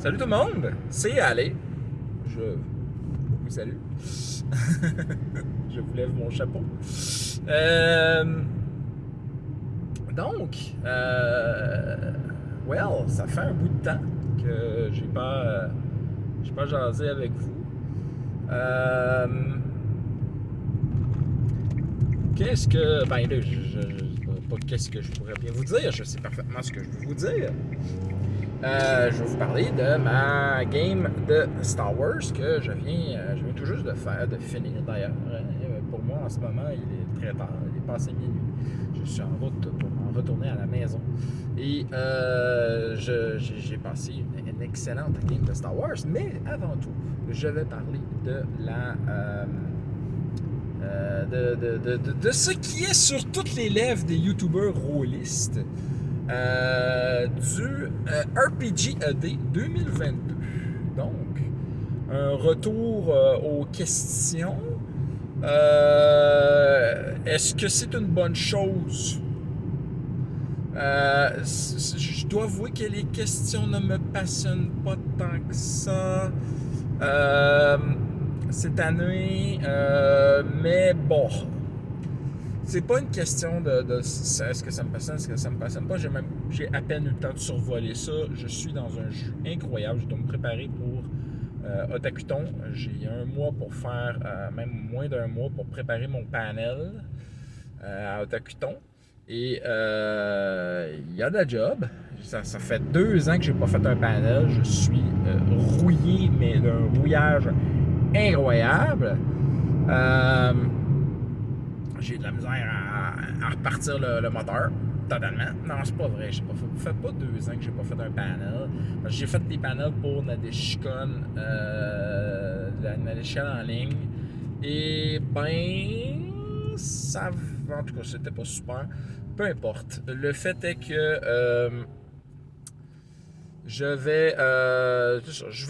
Salut tout le monde, c'est Ali. Je vous salue. Je vous lève mon chapeau. Donc, ça fait un bout de temps que j'ai pas jasé avec vous. Qu'est-ce que... Ben là, pas qu'est-ce que je pourrais bien vous dire, je sais parfaitement ce que je veux vous dire. Je vais vous parler de ma game de Star Wars que je viens tout juste de finir d'ailleurs. Pour moi, en ce moment, il est très tard, il est passé minuit. Je suis en route pour m'en retourner à la maison. Et j'ai passé une excellente game de Star Wars, mais avant tout, je vais parler de de ce qui est sur toutes les lèvres des YouTubers rôlistes. Du RPG AD 2022. Donc, un retour aux questions. Est-ce que c'est une bonne chose? Je dois avouer que les questions ne me passionnent pas tant que ça cette année, mais bon. C'est pas une question de est-ce que ça me passionne, est-ce que ça me passionne pas. J'ai à peine eu le temps de survoler ça. Je suis dans un jeu incroyable. Je dois me préparer pour Otakuton. J'ai un mois pour faire, même moins d'un mois, pour préparer mon panel à Otakuton. Et il y a de la job. Ça fait 2 ans que j'ai pas fait un panel. Je suis rouillé, mais d'un rouillage incroyable. J'ai de la misère à repartir le moteur, totalement. Non, c'est pas vrai. Ça fait pas 2 ans que j'ai pas fait un panel. J'ai fait des panels pour Nadeshikon, Nadeshikon en ligne. Et ça, en tout cas, c'était pas super. Peu importe. Le fait est que je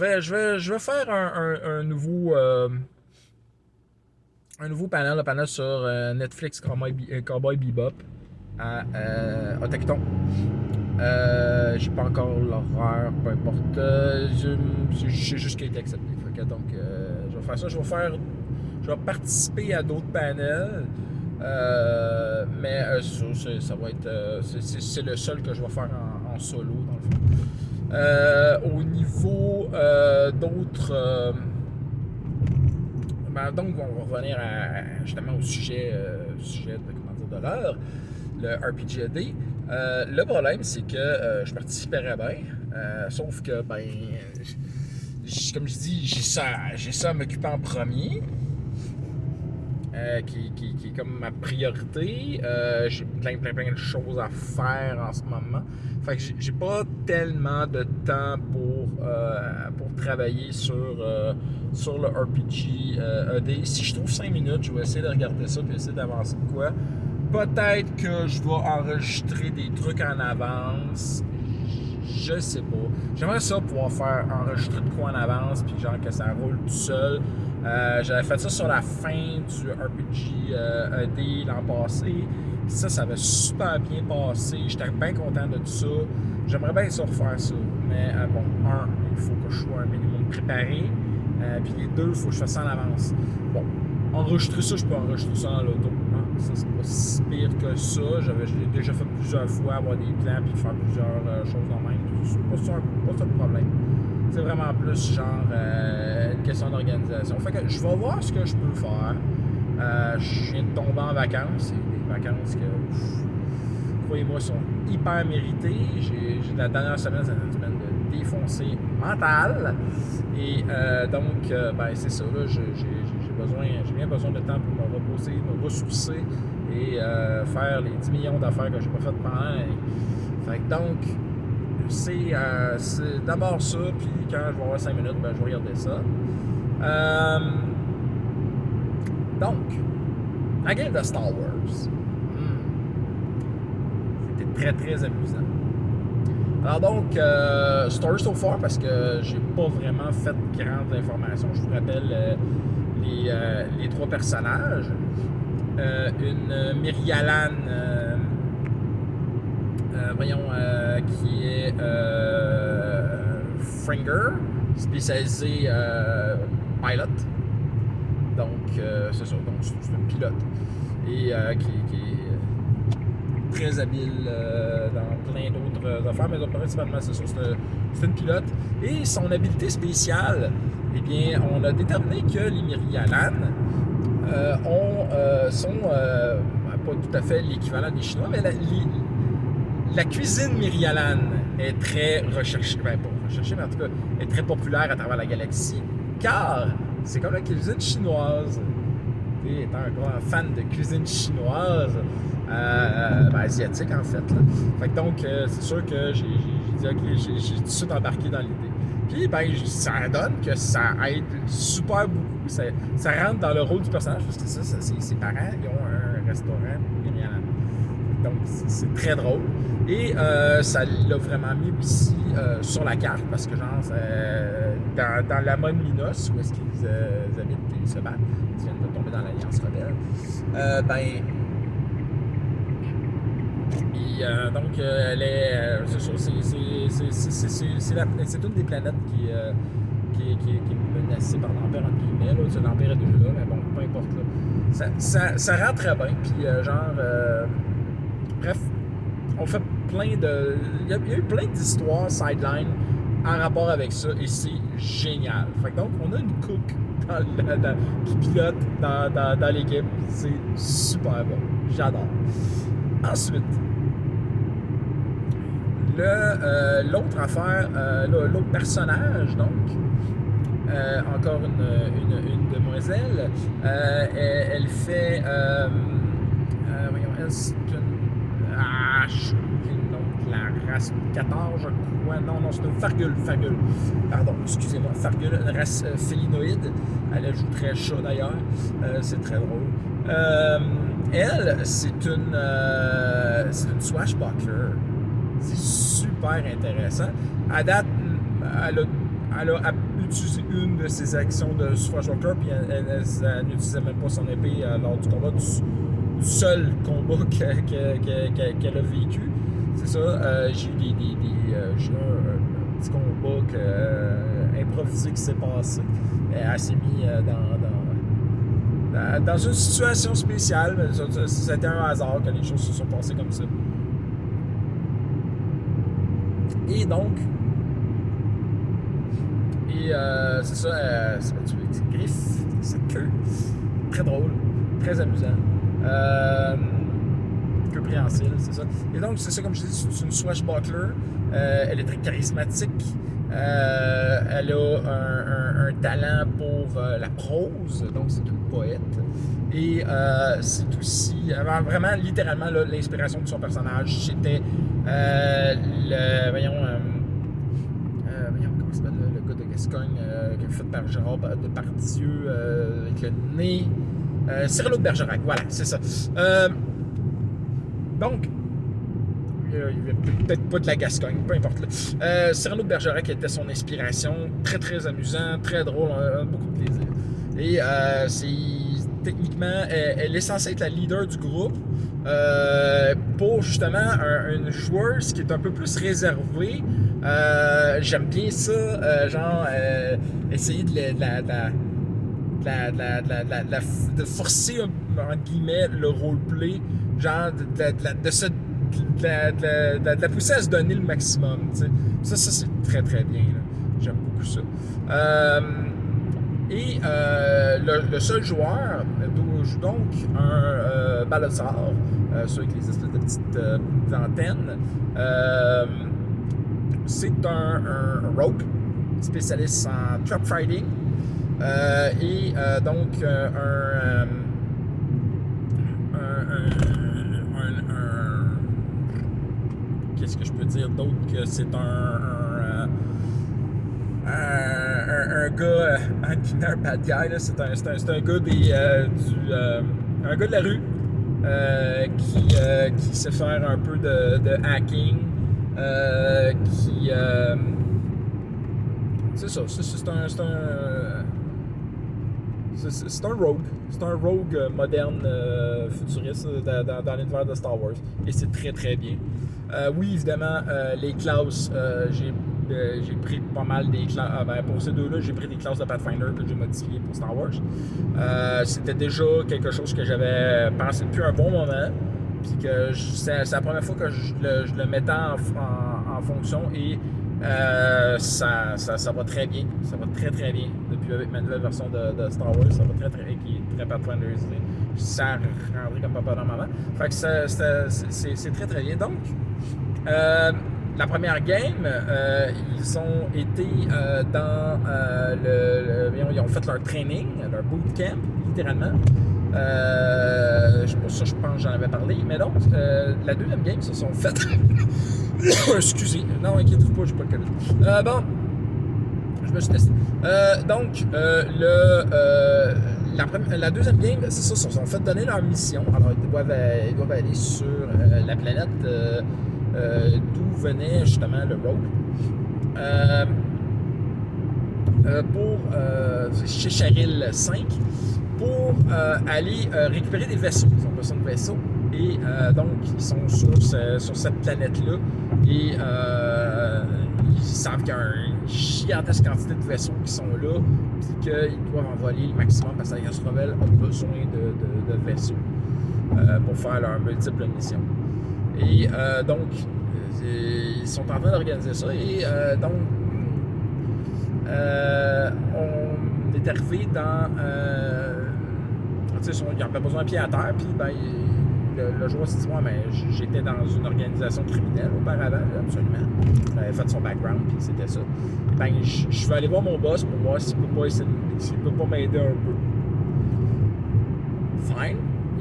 vais faire un nouveau panel, le panel sur Netflix Cowboy Bebop à Otakuton. J'ai pas encore l'horaire, peu importe. J'ai juste qu'il a été accepté. Donc, je vais faire ça. Je vais participer à d'autres panels. Mais ça va être. C'est le seul que je vais faire en solo, dans le fond. Au niveau d'autres. Donc, on va revenir justement au sujet de l'heure, le RPG AD. Le problème, c'est que je participerais bien, sauf que, comme je dis, j'ai ça à m'occuper en premier, qui est comme ma priorité. J'ai plein de choses à faire en ce moment. Fait que j'ai pas tellement de temps pour travailler sur le RPG AD. Si je trouve 5 minutes, je vais essayer de regarder ça et essayer d'avancer de quoi. Peut-être que je vais enregistrer des trucs en avance. Je sais pas. J'aimerais ça pouvoir enregistrer de quoi en avance puis genre que ça roule tout seul. J'avais fait ça sur la fin du RPG AD l'an passé. Ça avait super bien passé. J'étais bien content de tout ça. J'aimerais bien ça refaire ça. Mais il faut que je sois un minimum préparé. Puis les 2, il faut que je fasse ça en avance. Bon, enregistrer ça, je peux enregistrer ça en l'auto. Ça, c'est pas si pire que ça. Je l'ai déjà fait plusieurs fois, avoir des plans puis faire plusieurs choses en même. C'est pas ça le problème. C'est vraiment plus genre une question d'organisation. Fait que je vais voir ce que je peux faire. Je viens de tomber en vacances. C'est des vacances que, croyez-moi, sont hyper méritées. La dernière semaine, c'est une semaine de défoncé mental. Et donc, c'est ça. Là, j'ai bien besoin de temps pour me reposer, me ressourcer et faire les 10 millions d'affaires que j'ai pas faites pendant l'année. Fait que donc, c'est d'abord ça, puis quand je vais avoir 5 minutes, je vais regarder ça. Donc, la game de Star Wars. C'était très très amusant. Alors donc, story so far, parce que j'ai pas vraiment fait de grandes informations. Je vous rappelle les 3 personnages. Une Mirialan qui est Fringer, spécialisé pilot. Donc, c'est ça. Donc, c'est une pilote. Et qui est très habile dans plein d'autres affaires, mais principalement, c'est ça. C'est une pilote. Et son habileté spéciale, eh bien, on a déterminé que les Myrialan sont pas tout à fait l'équivalent des Chinois, mais la cuisine Myrialan est très recherchée, ben pas recherchée, mais en tout cas, est très populaire à travers la galaxie, car c'est comme la cuisine chinoise. Et étant un grand fan de cuisine chinoise, asiatique en fait. Là. Fait que donc, c'est sûr que j'ai dit, ok, j'ai tout de suite embarqué dans l'idée. Puis, ça donne que ça aide super beaucoup. Ça rentre dans le rôle du personnage, parce que ça ses parents, ils ont un restaurant Myrialan. Donc, c'est très drôle. Et ça l'a vraiment mis aussi sur la carte, parce que, genre, dans la Mont Minos, où est-ce qu'ils habitent et ils se battent, ils viennent de tomber dans l'Alliance rebelle, donc, elle est. C'est ça, c'est une des planètes qui est menacée par l'Empire, entre guillemets. Là. L'Empire est déjà là, mais bon, peu importe. Là. Ça rend très bien. Puis, bref, on fait plein de. Il y a eu plein d'histoires sideline en rapport avec ça, et c'est génial. Fait que donc, on a une cook qui pilote dans l'équipe. C'est super bon. J'adore. Ensuite, l'autre affaire, l'autre personnage, donc, encore une demoiselle, elle fait, voyons, elle, c'est une, je oublie le nom de la race, 14, je crois, non, c'est une Fargul, pardon, excusez-moi, Fargul, une race félinoïde, elle joue très chat d'ailleurs, c'est très drôle. Elle, c'est une swashbuckler. C'est super intéressant. À date, elle a utilisé une de ses actions de swashbuckler, puis elle n'utilisait même pas son épée lors du combat, du seul combat qu'elle a vécu. C'est ça. J'ai eu j'ai eu un petit combat improvisé qui s'est passé. Elle s'est mise dans une situation spéciale, mais c'était un hasard que les choses se sont passées comme ça. Et donc, c'est ça, c'est griffes, cette queue, très drôle, très amusant, queue préhensile, c'est ça. Et donc, c'est ça, comme je dis, c'est une swashbuckler, elle est très charismatique. Elle a un talent pour la prose, donc c'est une poète. Et c'est aussi, vraiment, littéralement, là, l'inspiration de son personnage, c'était voyons, comment s'appelle le gars de Gascogne, qui est fait par Gérard Depardieu, avec le nez. Cyrano de Bergerac, voilà, c'est ça. Donc, peut-être pas de la Gascogne, peu importe. Cyrano de Bergerac était son inspiration, très très amusant, très drôle, on a beaucoup de plaisir. Et techniquement, elle est censée être la leader du groupe pour justement une joueuse qui est un peu plus réservée. J'aime bien ça, essayer de forcer, entre guillemets, le roleplay, genre de la pousser à se donner le maximum. T'sais. Ça c'est très très bien. Là. J'aime beaucoup ça. Le seul joueur joue donc un Balossar, ceux avec les espèces de petites antennes. C'est un rogue, spécialiste en trap fighting. Donc qu'est-ce que je peux dire d'autre que c'est un gars un bad guy là, c'est un gars un gars de la rue qui sait faire un peu de hacking, c'est ça, c'est un rogue. C'est un rogue moderne, futuriste dans l'univers de Star Wars. Et c'est très très bien. Oui, évidemment, les classes, j'ai j'ai pris pas mal des classes. Pour ces deux-là, j'ai pris des classes de Pathfinder que j'ai modifiées pour Star Wars. C'était déjà quelque chose que j'avais pensé depuis un bon moment. Puis que c'est la première fois que je le mettais en fonction et ça va très bien. Ça va très très bien. Depuis avec ma nouvelle version de Star Wars, ça va très très bien, qui est très Pathfinderisé. Ça rendrait comme papa dans maman. Fait que c'est très très bien. Donc, la première game, ils ont été dans ils ont fait leur training, leur bootcamp, littéralement. Pour ça, je pense que j'en avais parlé. Mais donc, la deuxième game, ils se sont fait. Excusez. Non, inquiétez-vous pas, j'ai pas le COVID. Bon, je me suis testé. Donc, la deuxième game, c'est ça, ils se sont fait donner leur mission. Alors, ils doivent aller sur la planète d'où venait justement le Rogue. Chez Charil 5 pour aller récupérer des vaisseaux. Ils ont besoin de vaisseaux. Et donc, ils sont sur cette planète-là. Et ils savent qu'il y a une gigantesque quantité de vaisseaux qui sont là. Puis qu'ils doivent envoyer le maximum parce que l'Alliance Rebelle a besoin de vaisseaux pour faire leurs multiples missions. Et donc, ils sont en train d'organiser ça. Et donc, on est arrivé dans. Il avait besoin de pied à terre, puis ben, le joueur s'est dit moi, mais j'étais dans une organisation criminelle auparavant, absolument. J'avais fait son background, puis c'était ça. Ben, je vais aller voir mon boss pour voir s'il peut pas m'aider un peu. Fine,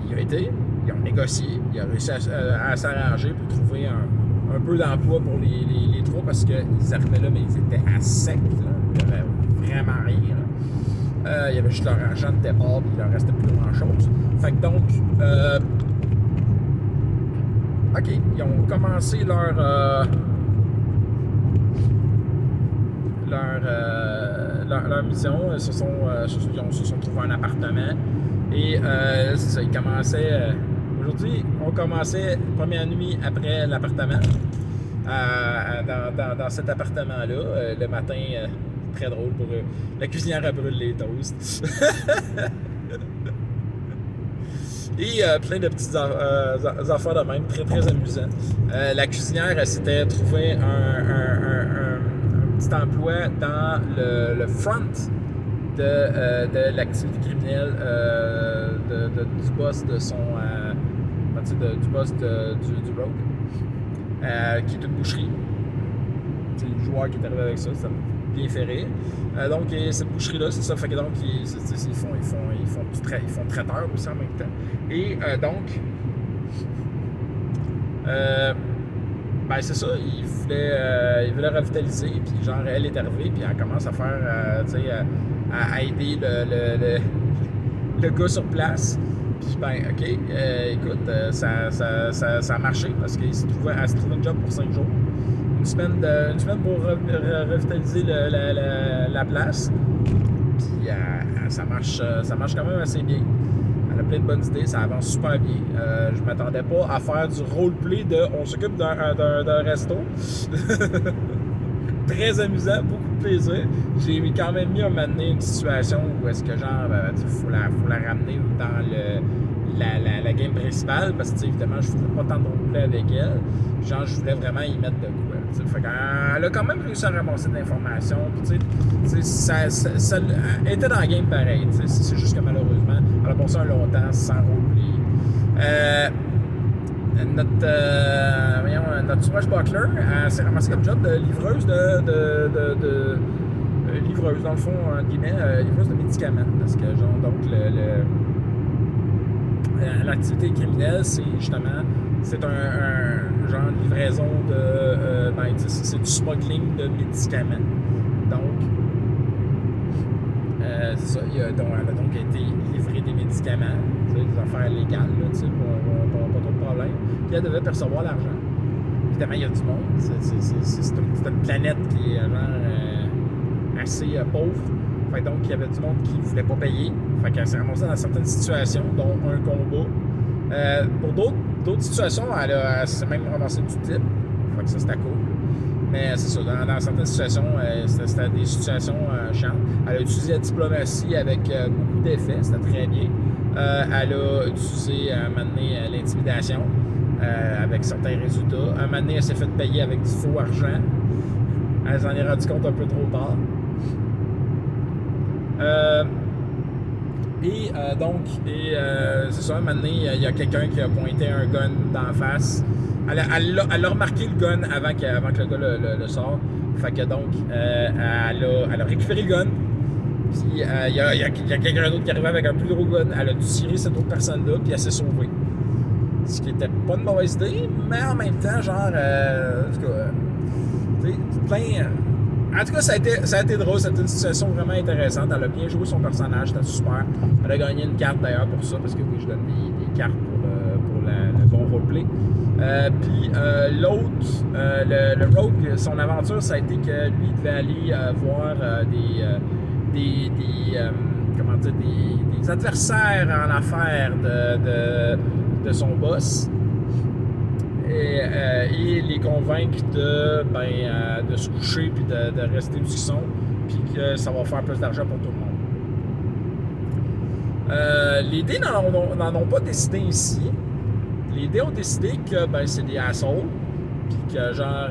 il a été, ils ont négocié, il a réussi à s'arranger pour trouver un peu d'emploi pour les trois parce qu'ils arrivaient là, mais ils étaient à sec, là. Il n'y avait vraiment rien. Il y avait juste leur argent de départ, puis il leur restait plus grand-chose. Fait que donc, OK, ils ont commencé leur mission. Ils se sont trouvés un appartement. Et c'est ça, ils commençaient. Aujourd'hui, on commençait première nuit après l'appartement. Dans cet appartement-là. Le matin, très drôle pour eux. La cuisinière a brûlé les toasts. Et plein de petites affaires de même, très très amusant. La cuisinière, elle s'était trouvé un petit emploi dans le front de l'activité criminelle du boss de son. Du boss du Rogue, qui est une boucherie. C'est le joueur qui est arrivé avec ça, ça m'a bien fait rire. Donc, cette boucherie-là, c'est ça. Fait que donc, ils font traiteur aussi en même temps. Et donc, ben c'est ça, ils voulaient revitaliser. Puis, genre, elle est arrivée, puis elle commence à faire, à aider le gars sur place. Puis, ben, OK, écoute, ça a marché parce qu'elle s'est trouvé un job pour 5 jours. Une semaine pour revitaliser la place. Puis ça marche quand même assez bien. Elle a plein de bonnes idées, ça avance super bien. Je m'attendais pas à faire du roleplay de on s'occupe d'un resto. Très amusant, beaucoup de plaisir. J'ai quand même mis à un moment donné une situation où est-ce que genre faut la ramener dans la game principale parce que évidemment je faisais pas tant de roleplay avec elle. Genre je voulais vraiment y mettre de quoi. Fait qu'elle a quand même réussi à ramasser de l'information. Ça elle était dans la game pareil. C'est juste que malheureusement, elle a passé un long temps sans roleplay. Notre swashbuckler s'est ramassé comme job de livreuse livreuse, dans le fond, entre guillemets, livreuse de médicaments. Parce que, genre, donc, l'activité criminelle, c'est justement, c'est un genre de livraison c'est du smuggling de médicaments. Donc, c'est ça, elle a donc été livrée des médicaments, des affaires légales, là, pas trop de problème. Puis elle devait percevoir l'argent. Évidemment, il y a du monde. C'est une planète qui est assez pauvre. Fait donc, il y avait du monde qui ne voulait pas payer. Fait qu'elle s'est ramassée dans certaines situations, dont un combat. Pour d'autres situations, elle s'est même ramassée du type. Fait que ça, c'était cool. Mais c'est ça, dans certaines situations, c'était des situations chiantes. Elle a utilisé la diplomatie avec beaucoup d'effets, c'était très bien. Elle a utilisé à un moment donné l'intimidation avec certains résultats. Un moment donné, elle s'est fait payer avec du faux argent. Elle s'en est rendue compte un peu trop tard. C'est ça, un moment donné, il y a quelqu'un qui a pointé un gun d'en face. Elle a remarqué le gun avant que le gars le sorte. Fait que donc, elle a récupéré le gun. Puis il y a quelqu'un d'autre qui arrivait avec un plus gros gun. Elle a dû tirer cette autre personne-là, puis elle s'est sauvée. Ce qui était pas une mauvaise idée, mais en même temps, genre, plein. En tout cas, ça a été drôle, c'était une situation vraiment intéressante. Elle a bien joué son personnage, c'était super. Elle a gagné une carte d'ailleurs pour ça, parce que oui, je donne des cartes pour le bon roleplay. Puis l'autre, le Rogue, son aventure, ça a été que lui, il devait aller voir des adversaires en affaires de son boss. Et les convaincre de se coucher puis de rester où ils sont, puis que ça va faire plus d'argent pour tout le monde. Les dés n'en ont pas décidé ici. Les dés ont décidé que c'est des assholes, puis que genre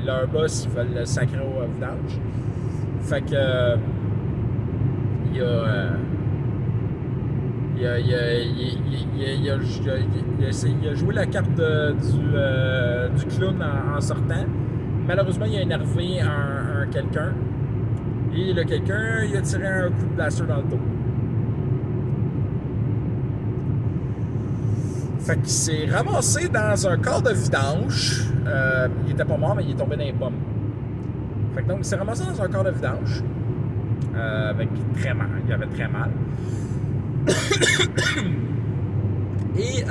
leur boss, ils veulent le sacrer au vidange. Fait que il a joué la carte du clown en sortant. Malheureusement, il a énervé un quelqu'un. Et le quelqu'un, il a tiré un coup de blaster dans le dos. Fait qu'il s'est ramassé dans un corps de vidange. Il était pas mort, mais il est tombé dans les pommes. Fait que donc, il s'est ramassé dans un corps de vidange. Avec très mal. Il avait très mal. Et il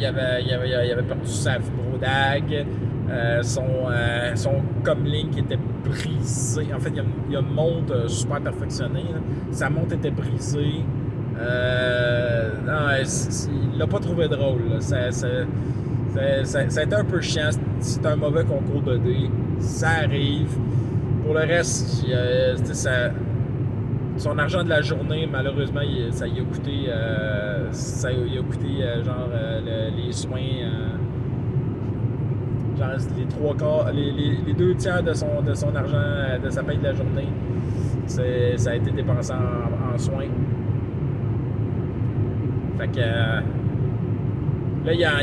avait perdu sa vibrodague, son comlink était brisé. En fait, il y a une montre super perfectionnée. Là. Sa montre était brisée. Il l'a pas trouvé drôle. Ça a été un peu chiant. C'est un mauvais concours de dés. Ça arrive. Pour le reste, son argent de la journée, malheureusement, ça lui a coûté, les soins, les 2 tiers de son argent, de sa paye de la journée, ça a été dépensé en soins. Fait que là, il y a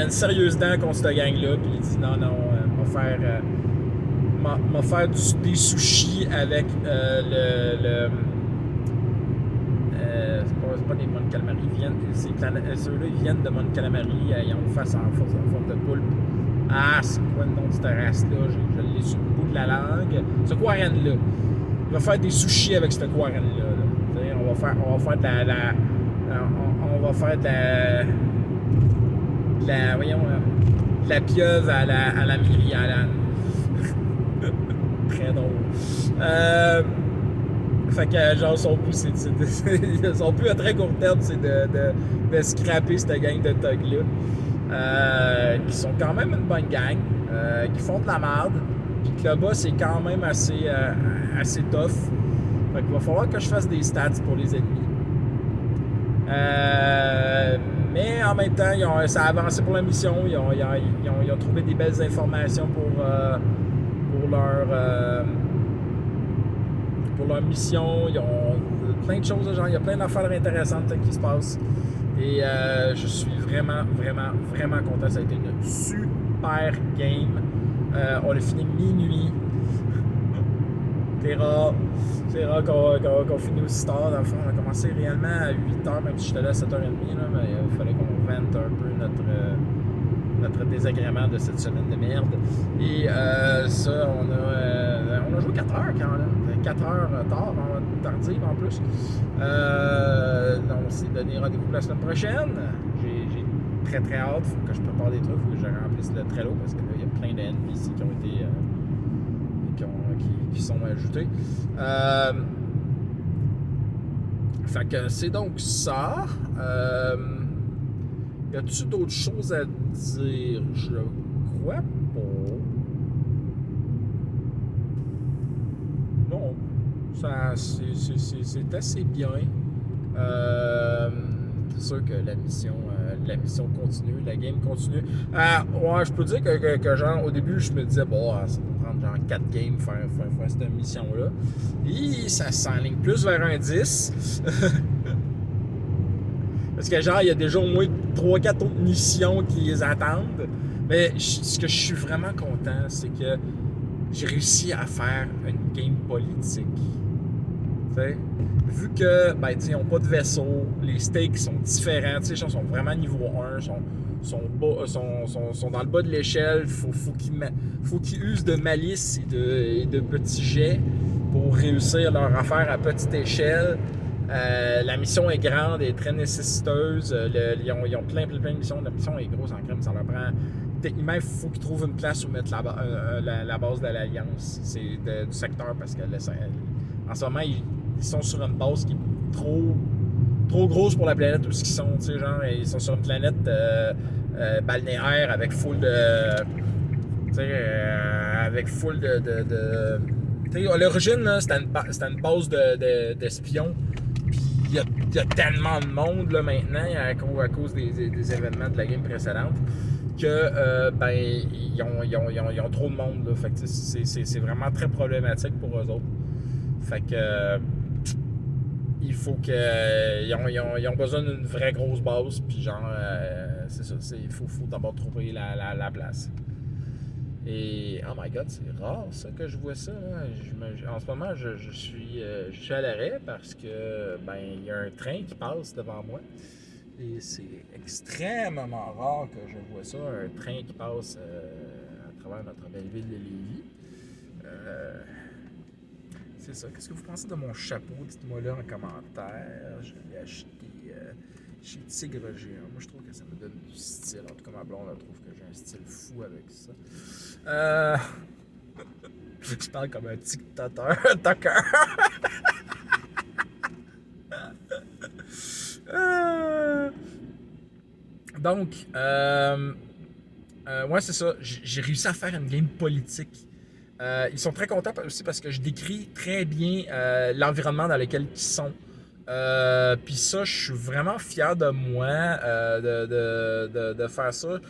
une sérieuse dent contre cette gang-là, puis il dit non, on va faire des sushis avec c'est pas des Mon Calamari, ceux-là ils viennent de Mon Calamari, ils ont une face en forme de poulpe. Ah, c'est quoi le nom de cette race-là? Je l'ai sur le bout de la langue. Ce Quarren-là. Il va faire des sushis avec ce Quarren-là. Là. On va faire de la pieuvre à la Myrialan. Très drôle. Fait que genre son but à très court terme, c'est de scraper cette gang de thugs-là. Qui sont quand même une bonne gang, qui font de la merde, puis que le boss est quand même assez tough. Fait qu'il va falloir que je fasse des stats pour les ennemis. Mais en même temps, ça a avancé pour la mission. Ils ont trouvé des belles informations pour leur mission. Ils ont plein de choses, genre, il y a plein d'affaires intéressantes qui se passent. Et je suis vraiment, vraiment, vraiment content. Ça a été une super game. On a fini minuit. C'est rare qu'on finisse aussi tard. Dans le fond, on a commencé réellement à 8h, même si j'étais là à 7h30. Là, mais il fallait qu'on vente un peu notre désagrément de cette semaine de merde. Et ça, on a joué 4 heures quand même. 4 heures tardive en plus. On s'est donné rendez-vous la semaine prochaine. J'ai très très hâte. Il faut que je prépare des trucs. Il faut que je remplisse le Trello parce que là, il y a plein de NPC qui ont été qui sont ajoutés. Fait que c'est donc ça. Y a-tu d'autres choses à dire? Je crois pas. Non. C'est assez bien. C'est sûr que la mission continue, la game continue. Ouais, je peux dire que genre, au début, je me disais, bon, ça va prendre genre 4 games faire cette mission-là. Et ça s'enligne plus vers un 10. Parce que genre, il y a déjà au moins 3-4 autres missions qui les attendent. Mais ce que je suis vraiment content, c'est que j'ai réussi à faire une game politique. T'sais? Vu que, ben, ils n'ont pas de vaisseau, les stakes sont différents, les gens sont vraiment niveau 1, sont dans le bas de l'échelle, faut qu'ils usent de malice et de petits jets pour réussir leur affaire à petite échelle. La mission est grande et très nécessiteuse. Ils ont plein de missions. La mission est grosse en crème, ça leur prend. Techniquement, il faut qu'ils trouvent une place où mettre la base de l'Alliance. C'est du secteur parce que en ce moment, ils sont sur une base qui est trop grosse pour la planète où ils sont. Genre, ils sont sur une planète balnéaire avec full de. Avec full de à l'origine, là, c'était une base d'espions. Il y a tellement de monde là, maintenant à cause des événements de la game précédente que ben ils ont trop de monde là. Fait que c'est vraiment très problématique pour eux autres. Fait que il faut que ils ont besoin d'une vraie grosse base puis genre c'est ça, il faut d'abord trouver la place. Et oh my god, c'est rare ça que je vois ça. En ce moment, je suis à l'arrêt parce que ben il y a un train qui passe devant moi. Et c'est extrêmement rare que je vois ça, un train qui passe à travers notre belle ville de Lévis. C'est ça. Qu'est-ce que vous pensez de mon chapeau? Dites-moi là en commentaire. Je l'ai acheté chez Tigre Géant. Moi, je trouve que ça me donne du style. En tout cas, ma blonde, elle trouve que j'ai un style fou avec ça. Je parle comme un TikToker. Donc, ouais, c'est ça. J'ai réussi à faire une game politique. Ils sont très contents aussi parce que je décris très bien l'environnement dans lequel ils sont. Puis ça, je suis vraiment fier de moi de faire ça.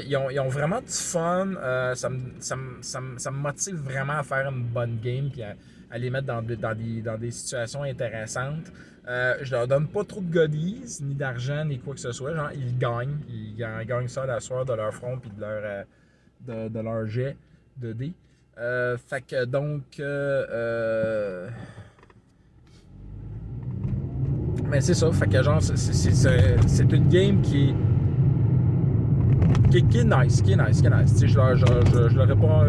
Ils ont vraiment du fun. Ça me motive vraiment à faire une bonne game puis à les mettre dans des situations intéressantes. Je leur donne pas trop de goodies, ni d'argent, ni quoi que ce soit. Genre, ils gagnent ça à la soirée de leur front puis de leur jet de dés. Fait que donc mais c'est ça, fait que genre c'est une game qui est nice, qui est nice. Tu sais, je leur réponds,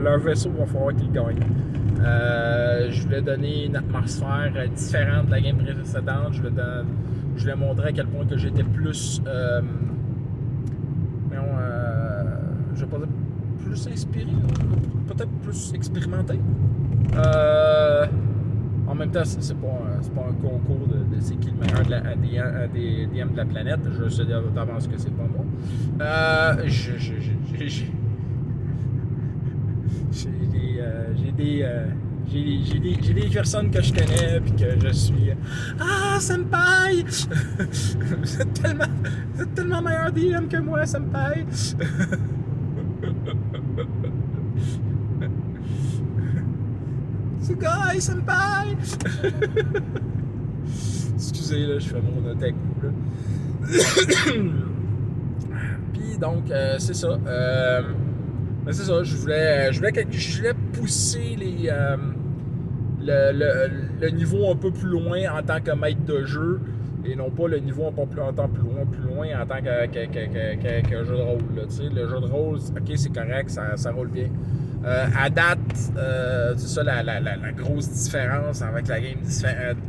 leur vaisseau va falloir qu'ils gagnent. Je voulais donner une atmosphère différente de la game précédente. Je voulais montrer à quel point que j'étais plus je vais pas dire plus inspiré, peut-être plus expérimenté. En même temps, c'est pas un concours de c'est qui le meilleur des DM de la planète. Je sais d'avance que c'est pas moi. J'ai des personnes que je connais puis que je suis senpai! Vous êtes tellement meilleur DM que moi, senpai! Sugai senpai! Excusez, là, je fais mon otaku, là. Puis donc, c'est ça. C'est ça, je voulais pousser le niveau un peu plus loin en tant que maître de jeu et non pas le niveau un peu plus loin en tant que jeu de rôle. Là, le jeu de rôle, ok, c'est correct, ça roule bien. À date, c'est ça la grosse différence avec la game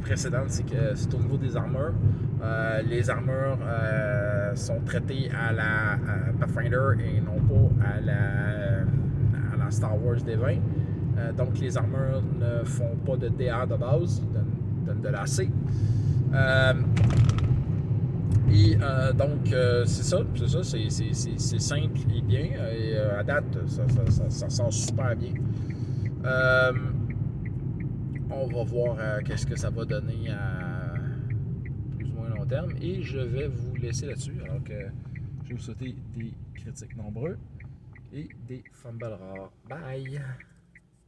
précédente, c'est que c'est au niveau des armures. Les armures sont traitées à la Pathfinder et non pas à la Star Wars D20. Donc les armures ne font pas de DA de base, ils donnent de l'AC. Et donc, c'est ça, c'est simple et bien. Et à date, ça sent super bien. On va voir qu'est-ce que ça va donner à plus ou moins long terme. Et je vais vous laisser là-dessus. Alors que je vais vous souhaiter des critiques nombreux et des fumbles rares. Bye!